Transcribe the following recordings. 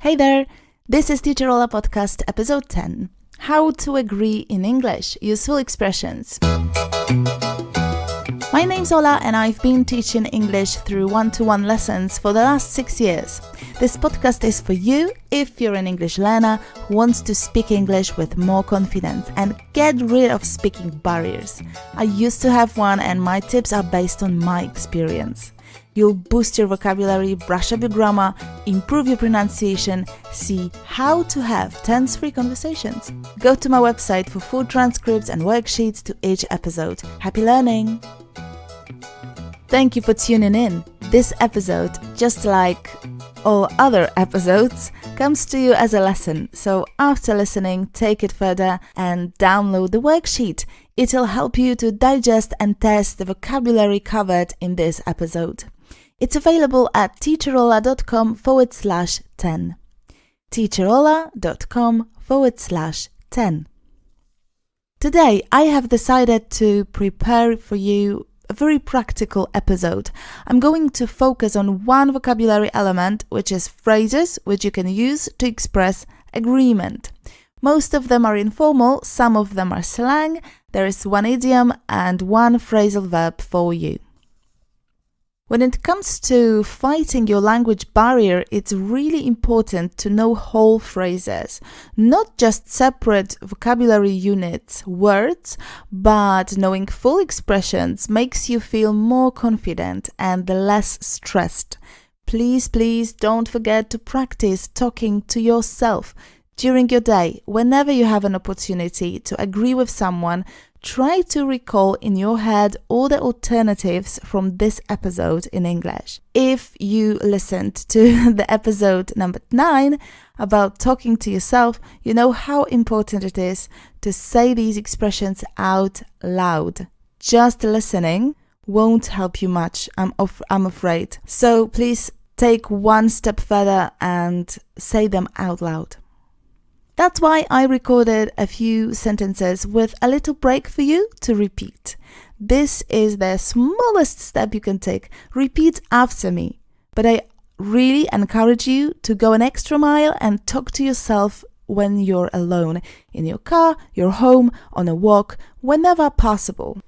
Hey there! This is Teacher Ola Podcast, episode 10. How to agree in English, useful expressions. My name's Ola and I've been teaching English through one-to-one lessons for the last 6 years. This podcast is for you if you're an English learner who wants to speak English with more confidence and get rid of speaking barriers. I used to have one and my tips are based on my experience. You'll boost your vocabulary, brush up your grammar, improve your pronunciation, see how to have tense-free conversations. Go to my website for full transcripts and worksheets to each episode. Happy learning! Thank you for tuning in. This episode, just like all other episodes, comes to you as a lesson. So after listening, take it further and download the worksheet. It'll help you to digest and test the vocabulary covered in this episode. It's available at teacherola.com/10. teacherola.com/10. Today, I have decided to prepare for you a very practical episode. I'm going to focus on one vocabulary element, which is phrases, which you can use to express agreement. Most of them are informal, some of them are slang. There is one idiom and one phrasal verb for you. When it comes to fighting your language barrier, it's really important to know whole phrases, not just separate vocabulary units, words, but knowing full expressions makes you feel more confident and less stressed. Please don't forget to practice talking to yourself during your day. Whenever you have an opportunity to agree with someone, try to recall in your head all the alternatives from this episode in English. If you listened to the episode number 9 about talking to yourself, you know how important it is to say these expressions out loud. Just listening won't help you much, I'm afraid. So please take one step further and say them out loud. That's why I recorded a few sentences with a little break for you to repeat. This is the smallest step you can take. Repeat after me. But I really encourage you to go an extra mile and talk to yourself when you're alone, in your car, your home, on a walk, whenever possible.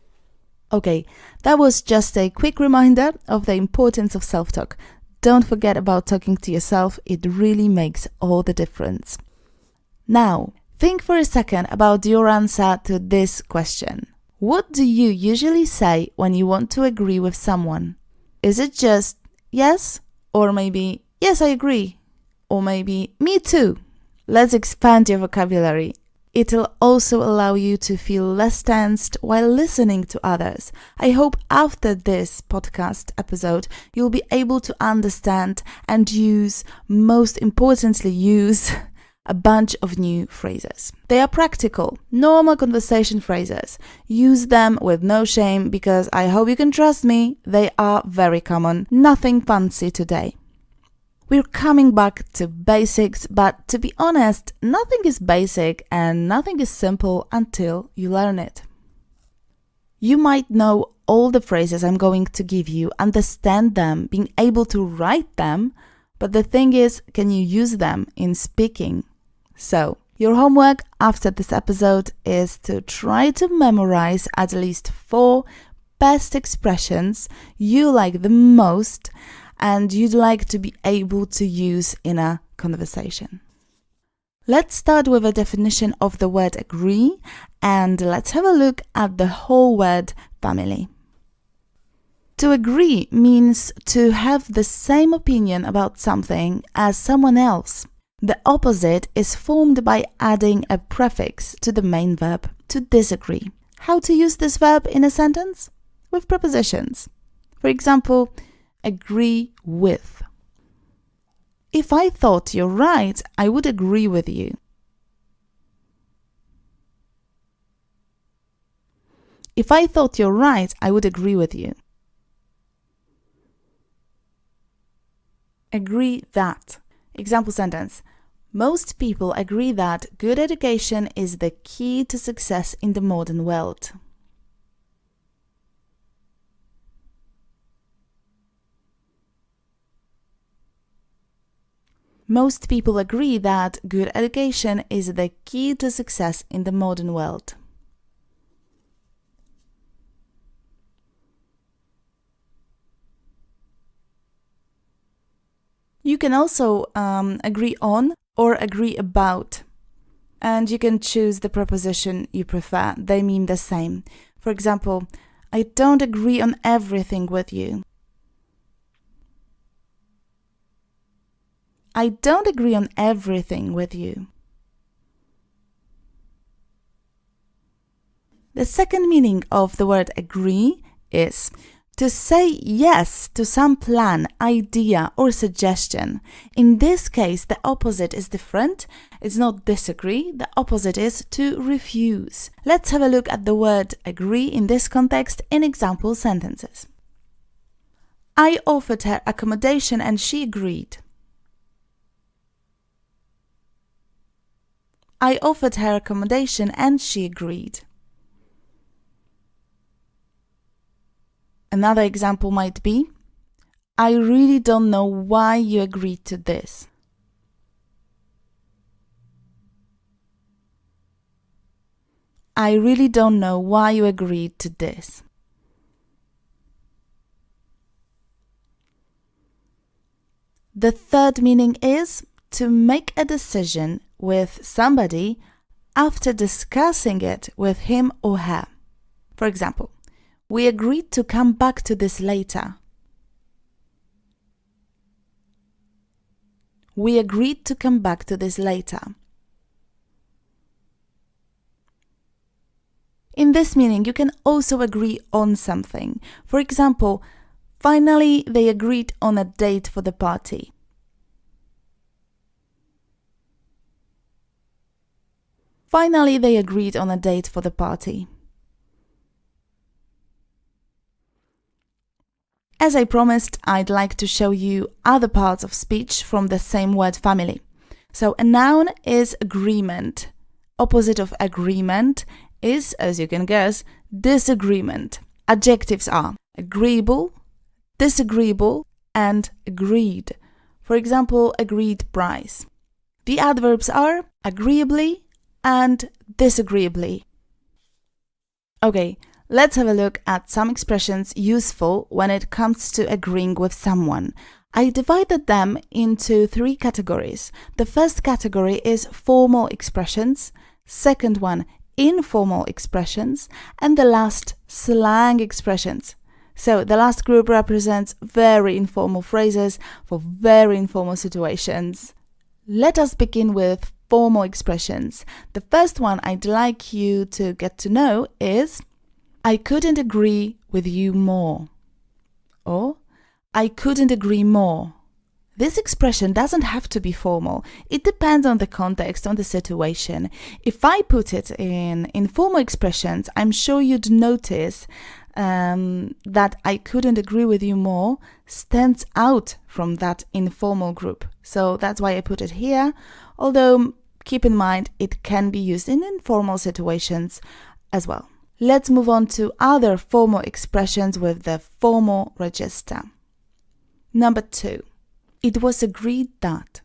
Okay, that was just a quick reminder of the importance of self-talk. Don't forget about talking to yourself. It really makes all the difference. Now, think for a second about your answer to this question. What do you usually say when you want to agree with someone? Is it just yes? Or maybe yes, I agree? Or maybe me too? Let's expand your vocabulary. It'll also allow you to feel less tensed while listening to others. I hope after this podcast episode, you'll be able to understand and most importantly, use a bunch of new phrases. They are practical, normal conversation phrases. Use them with no shame because I hope you can trust me, they are very common. Nothing fancy today. We're coming back to basics, but to be honest, nothing is basic and nothing is simple until you learn it. You might know all the phrases I'm going to give you, understand them, being able to write them, but the thing is, can you use them in speaking? So, your homework after this episode is to try to memorize at least 4 best expressions you like the most and you'd like to be able to use in a conversation. Let's start with a definition of the word agree and let's have a look at the whole word family. To agree means to have the same opinion about something as someone else. The opposite is formed by adding a prefix to the main verb, to disagree. How to use this verb in a sentence? With prepositions. For example, agree with. If I thought you're right, I would agree with you. If I thought you're right, I would agree with you. Agree that. Example sentence. Most people agree that good education is the key to success in the modern world. Most people agree that good education is the key to success in the modern world. You can also agree on or agree about, and you can choose the preposition you prefer. They mean the same. For example, I don't agree on everything with you. I don't agree on everything with you. The second meaning of the word agree is to say yes to some plan, idea, or suggestion. In this case, the opposite is different. It's not disagree. The opposite is to refuse. Let's have a look at the word agree in this context in example sentences. I offered her accommodation and she agreed. I offered her accommodation and she agreed. Another example might be, I really don't know why you agreed to this. I really don't know why you agreed to this. The third meaning is to make a decision with somebody after discussing it with him or her. For example, we agreed to come back to this later. We agreed to come back to this later. In this meaning, you can also agree on something. For example, finally they agreed on a date for the party. Finally they agreed on a date for the party. As I promised, I'd like to show you other parts of speech from the same word family. So a noun is agreement. Opposite of agreement is, as you can guess, disagreement. Adjectives are agreeable, disagreeable, and agreed. For example, agreed price. The adverbs are agreeably and disagreeably. Okay, let's have a look at some expressions useful when it comes to agreeing with someone. I divided them into 3 categories. The first category is formal expressions, second one informal expressions, and the last slang expressions. So the last group represents very informal phrases for very informal situations. Let us begin with formal expressions. The first one I'd like you to get to know is I couldn't agree with you more, or I couldn't agree more. This expression doesn't have to be formal. It depends on the context, on the situation. If I put it in informal expressions, I'm sure you'd notice that I couldn't agree with you more stands out from that informal group. So that's why I put it here, although keep in mind it can be used in informal situations as well. Let's move on to other formal expressions with the formal register. Number 2. It was agreed that.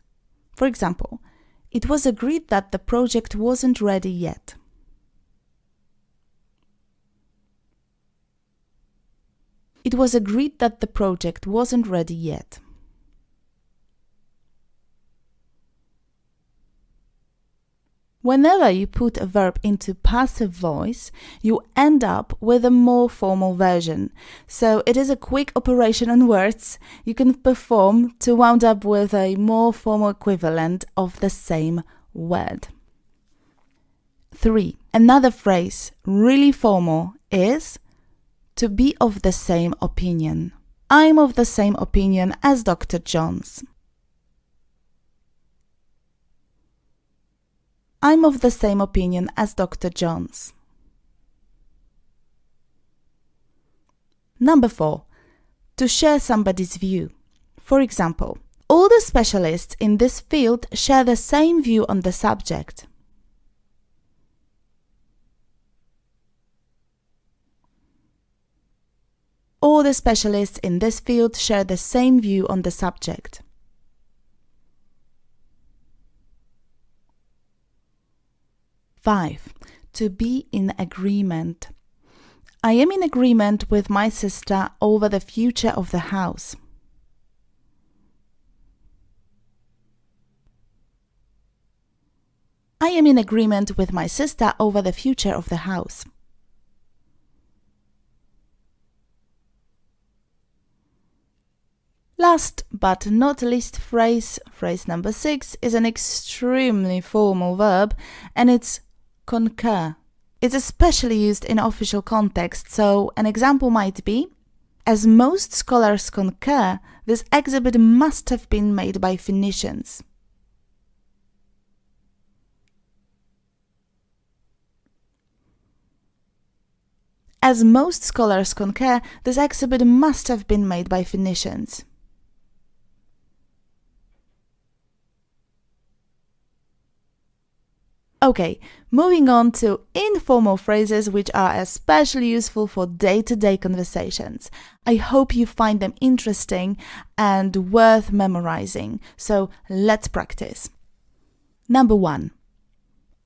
For example, it was agreed that the project wasn't ready yet. It was agreed that the project wasn't ready yet. Whenever you put a verb into passive voice, you end up with a more formal version. So it is a quick operation on words you can perform to wound up with a more formal equivalent of the same word. 3. Another phrase, really formal, is to be of the same opinion. I'm of the same opinion as Dr. Jones. I'm of the same opinion as Dr. Jones. Number 4. To share somebody's view. For example, all the specialists in this field share the same view on the subject. All the specialists in this field share the same view on the subject. 5. To be in agreement. I am in agreement with my sister over the future of the house. I am in agreement with my sister over the future of the house. Last but not least phrase number 6, is an extremely formal verb, and it's concur. It's especially used in official context, so an example might be, as most scholars concur, this exhibit must have been made by Phoenicians. As most scholars concur, this exhibit must have been made by Phoenicians. Okay, moving on to informal phrases which are especially useful for day-to-day conversations. I hope you find them interesting and worth memorizing, so let's practice. Number 1.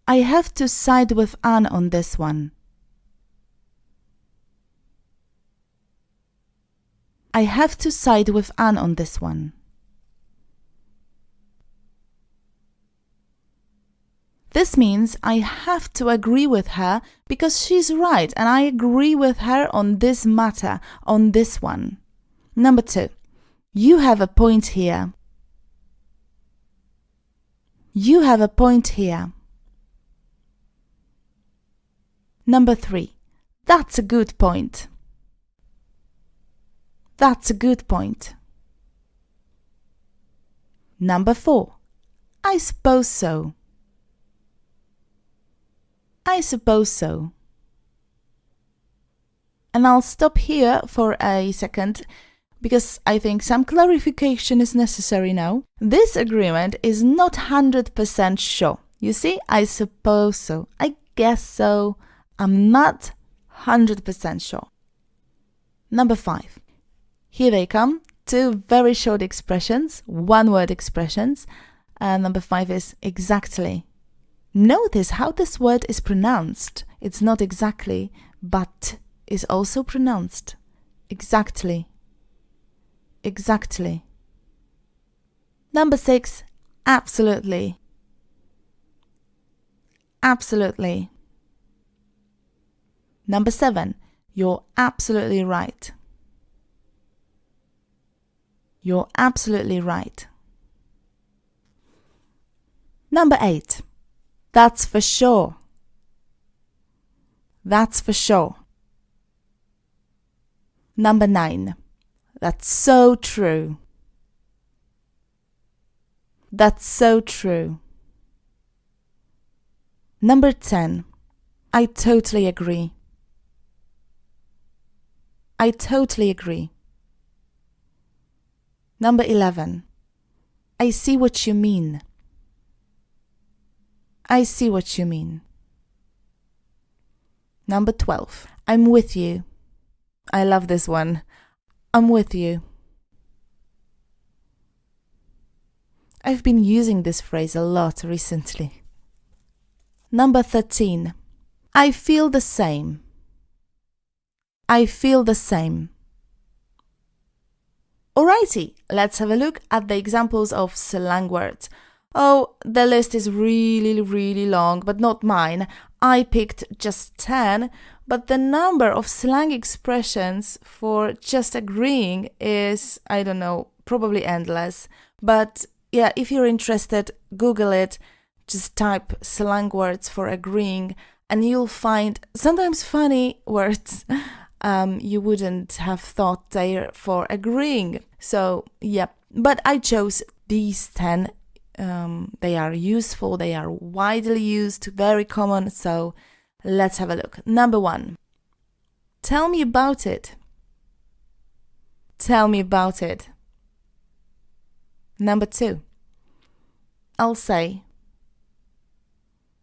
I have to side with Anne on this one. I have to side with Anne on this one. This means I have to agree with her because she's right and I agree with her on this matter, on this one. Number 2. You have a point here. You have a point here. Number 3. That's a good point. That's a good point. Number 4. I suppose so. I suppose so. And I'll stop here for a second because I think some clarification is necessary now. This agreement is not 100% sure. You see, I suppose so. I guess so. I'm not 100% sure. Number 5. Here they come. 2 very short expressions, 1-word expressions. Number 5 is exactly. Notice how this word is pronounced. It's not exactly, but is also pronounced. Exactly. Exactly. Number 6, absolutely. Absolutely. Number 7, you're absolutely right. You're absolutely right. Number 8. That's for sure. That's for sure. Number 9. That's so true. That's so true. Number 10. I totally agree. I totally agree. Number 11. I see what you mean. I see what you mean. Number 12. I'm with you. I love this one. I'm with you. I've been using this phrase a lot recently. Number 13. I feel the same. I feel the same. Alrighty, let's have a look at the examples of slang words. Oh, the list is really long, but not mine. I picked just 10, but the number of slang expressions for just agreeing is, I don't know, probably endless. But yeah, if you're interested, Google it, just type slang words for agreeing, and you'll find sometimes funny words you wouldn't have thought they're for agreeing. So yeah, but I chose these 10. They are useful, they are widely used, very common, so let's have a look. Number 1. Tell me about it. Tell me about it. Number 2. I'll say.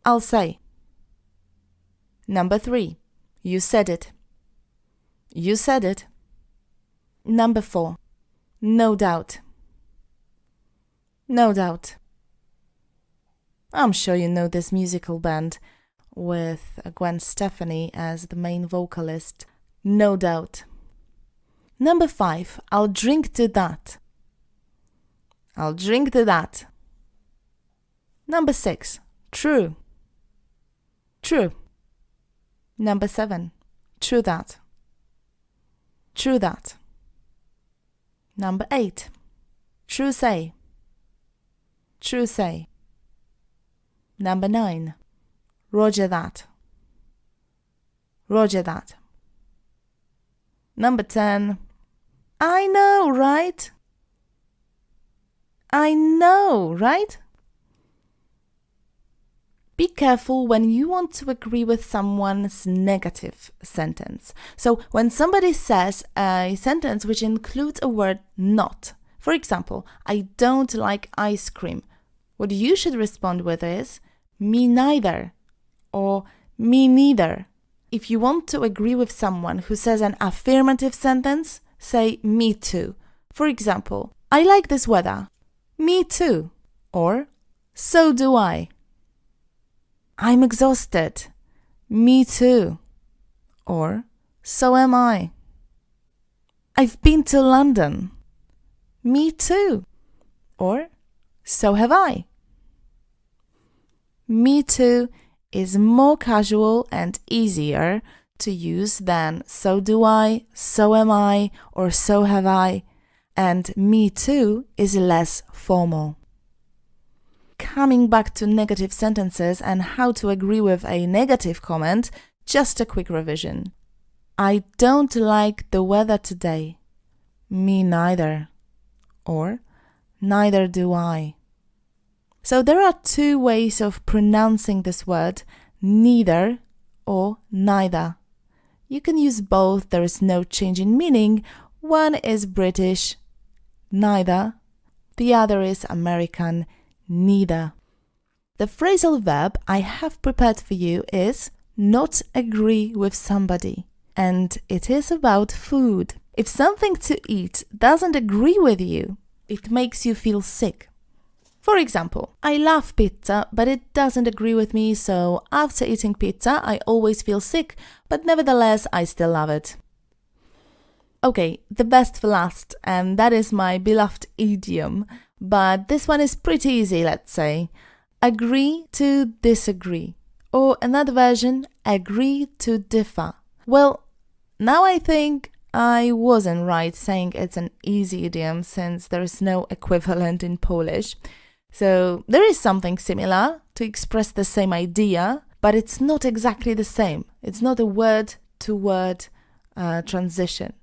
I'll say. Number 3. You said it. You said it. Number 4. No doubt. No doubt. I'm sure you know this musical band. with Gwen Stefani as the main vocalist, no doubt. Number 5, I'll drink to that. I'll drink to that. Number 6, true. True. Number 7, true that. True that. Number 8, true say. True say. Number 9, roger that. Roger that. Number 10, I know, right? I know, right? Be careful when you want to agree with someone's negative sentence. So when somebody says a sentence which includes a word not, for example, I don't like ice cream, what you should respond with is, me neither, or me neither. If you want to agree with someone who says an affirmative sentence, say me too. For example, I like this weather. Me too. Or, so do I. I'm exhausted. Me too. Or, so am I. I've been to London. Me too. Or, so have I. Me too is more casual and easier to use than so do I, so am I, or so have I, and me too is less formal. Coming back to negative sentences and how to agree with a negative comment, just a quick revision. I don't like the weather today. Me neither. Or, neither do I. So there are two ways of pronouncing this word, neither or neither. You can use both, there is no change in meaning. One is British, neither. The other is American, neither. The phrasal verb I have prepared for you is not agree with somebody. And it is about food. If something to eat doesn't agree with you, it makes you feel sick. For example, I love pizza, but it doesn't agree with me, so after eating pizza, I always feel sick, but nevertheless, I still love it. Okay, the best for last, and that is my beloved idiom, but this one is pretty easy, let's say. Agree to disagree, or another version, agree to differ. Well, now I think I wasn't right saying it's an easy idiom since there is no equivalent in Polish. So there is something similar to express the same idea, but it's not exactly the same. It's not a word-to-word transition.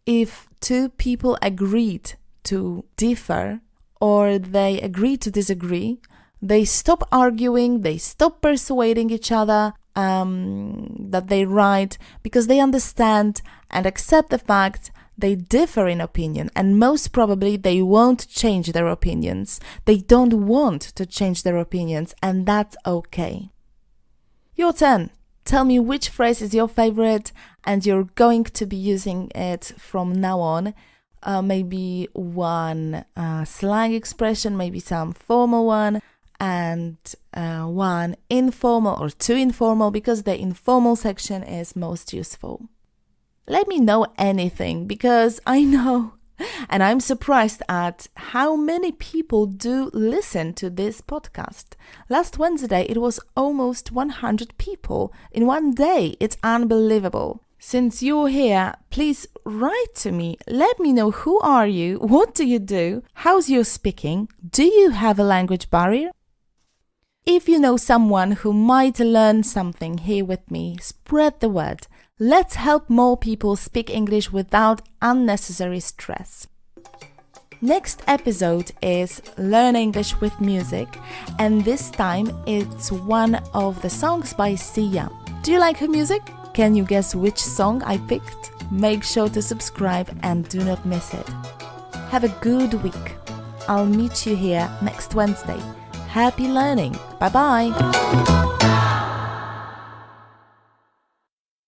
If two people agreed to differ or they agreed to disagree, they stop arguing, they stop persuading each other that they're right because they understand and accept the fact they differ in opinion, and most probably they won't change their opinions. They don't want to change their opinions, and that's okay. Your turn. Tell me which phrase is your favorite and you're going to be using it from now on. Maybe one slang expression, maybe some formal one, and one informal or two informal, because the informal section is most useful. Let me know anything, because I know and I'm surprised at how many people do listen to this podcast. Last Wednesday it was almost 100 people in one day. It's unbelievable. Since you're here, please write to me. Let me know who are you, what do you do, how's your speaking, do you have a language barrier? If you know someone who might learn something here with me, spread the word. Let's help more people speak English without unnecessary stress. Next episode is Learn English with Music, and this time it's one of the songs by Sia. Do you like her music? Can you guess which song I picked? Make sure to subscribe and do not miss it. Have a good week. I'll meet you here next Wednesday. Happy learning. Bye-bye.